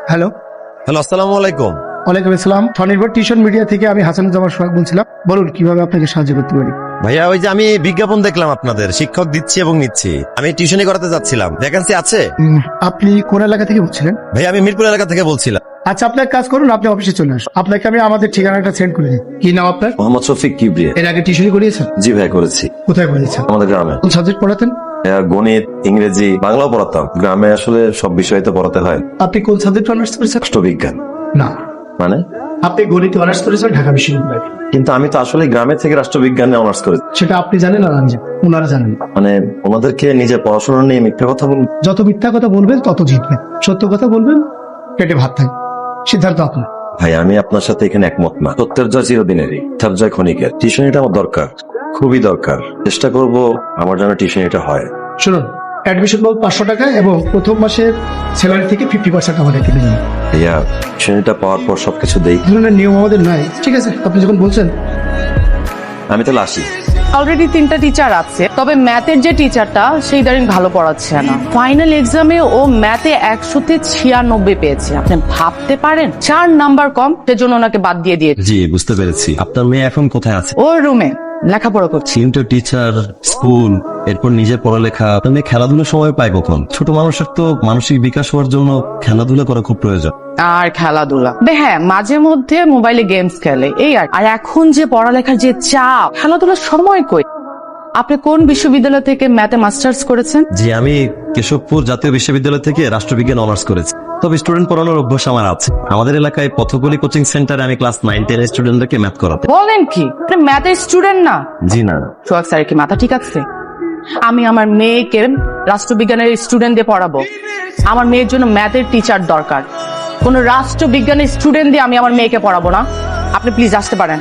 Hello. Hello, আসসালামু আলাইকুম। ওয়ালাইকুম আসসালাম। স্বনির্ভর টিউশন মিডিয়া থেকে আমি হাসানুজ্জামান সোহাগ বলছিলাম। বলুন কিভাবে আপনাকে সাহায্য করতে পারি। ভাইয়া, ওই যে আমি বিজ্ঞাপন দেখলাম আপনাদের, শিক্ষক দিচ্ছি এবং নিচ্ছি। আমি টিউশনি করাতে যাচ্ছিলাম, ভ্যাকেন্সি আছে? আপনি কোন এলাকা থেকে বলছিলেন? ভাইয়া, আমি মিরপুর এলাকা থেকে বলছিলাম। আচ্ছা, আপনি এক কাজ করুন, আপনি অফিসে চলে আসুন। আপনাকে আমি আমাদের ঠিকানাটা সেন্ড করে দিই। কি নাম আপনার? মোহাম্মদ শফিক কিবরিয়া। এর আগে টিউশনি করিয়েছেন? জি ভাই, করেছি কোথায় করিয়েছেন? আমাদের গ্রামে। কোন সাবজেক্ট পড়াতেন? গণিত, ইংরেজি, বাংলাও পড়াতাম। গ্রামে আসলে সব বিষয় তো পড়াতে হয়। আপনি কোন সাবজেক্ট অনার্স করেছেন? রাষ্ট্রবিজ্ঞান। না, মানে? আপনি গণিত অনার্স করেছেন ঢাকা বিশ্ববিদ্যালয়ে। কিন্তু আমি তো আসলে গ্রামে থেকে রাষ্ট্রবিজ্ঞানে অনার্স করেছি। সেটা আপনি জানেন আর আমি জানি, ওনারা জানেন। মানে ওনাদেরকে নিজের পড়াশোনা নিয়ে মিথ্যা কথা বল। যত মিথ্যা কথা বলবেন তত জিতবেন, সত্য কথা বলবেন পেটে ভাত থাকবে। সিদ্ধান্ত আপনার। ভাই, আমি আপনার সাথে এখানে একমত না। সত্যের জয় চিরদিনেরই, মিথ্যার জয় ক্ষণিকের। টিউশনিটা আমার দরকার, খুবই দরকার। চেষ্টা করব আমার যেন টিউশনিটা হয়। শুনুন, অ্যাডমিশন বাবদ 500 টাকা এবং প্রথম মাসের স্যালারি থেকে 50% আমাদের কেটে নিন। ভাইয়া, টিউশনিটা পাওয়ার পর সবকিছু দেই। এই ধরনের নিয়ম আমাদের নাই। ঠিক আছে, আপনি যখন বলছেন। আমি তাহলে আসি। অলরেডি 3টা টিচার আছে, তবে ম্যাথের যে টিচারটা সেই দাঁড়িয়ে ভালো পড়াচ্ছে না। ফাইনাল এক্সামে ও ম্যাথে 100-তে 96 পেয়েছে। আপনি ভাবতে পারেন, 4 নাম্বার কম, সেজন্য ওনাকে বাদ দিয়ে দিয়েছে। জি, বুঝতে পেরেছি। আপনার মেয়ে এখন কোথায় আছে? ওর রুমে লেখাপড়া করছে। সিনিয়র টিচার, স্কুল, এরপর নিজের পড়ালেখা। আপনার মেয়ে খেলাধুলার সময় পায় কখন? ছোট মানুষের তো মানসিক বিকাশ হওয়ার জন্য খেলাধুলা করা খুব প্রয়োজন। আর খেলাধুলা হ্যাঁ, মাঝে মধ্যে মোবাইলে গেমস খেলে, এই আর এখন যে পড়ালেখার যে চাপ, খেলাধুলার সময় কই। আপনি কোন বিশ্ববিদ্যালয় থেকে ম্যাথে মাস্টার্স করেছেন? জি, আমি কেশবপুর জাতীয় বিশ্ববিদ্যালয় থেকে রাষ্ট্রবিজ্ঞান অনার্স করেছি। তবে স্টুডেন্ট পড়ানোর অভ্যাস আমার আছে। আমাদের এলাকায় পথকলি কোচিং সেন্টারে আমি ক্লাস 9-10 এর স্টুডেন্টদেরকে ম্যাথ করাতে। বলেন কি, আপনি ম্যাথের স্টুডেন্ট না? জি না। সোহাগ স্যার কি মাথা ঠিক আছে? আমি আমার মেয়েকে রাষ্ট্রবিজ্ঞানের স্টুডেন্ট দিয়ে পড়াবো। আমার মেয়ের জন্য ম্যাথের টিচার দরকার। কোন রাষ্ট্রবিজ্ঞানের স্টুডেন্ট দিয়ে আমি আমার মেয়েকে পড়াবো না। আপনি প্লিজ আসতে পারেন।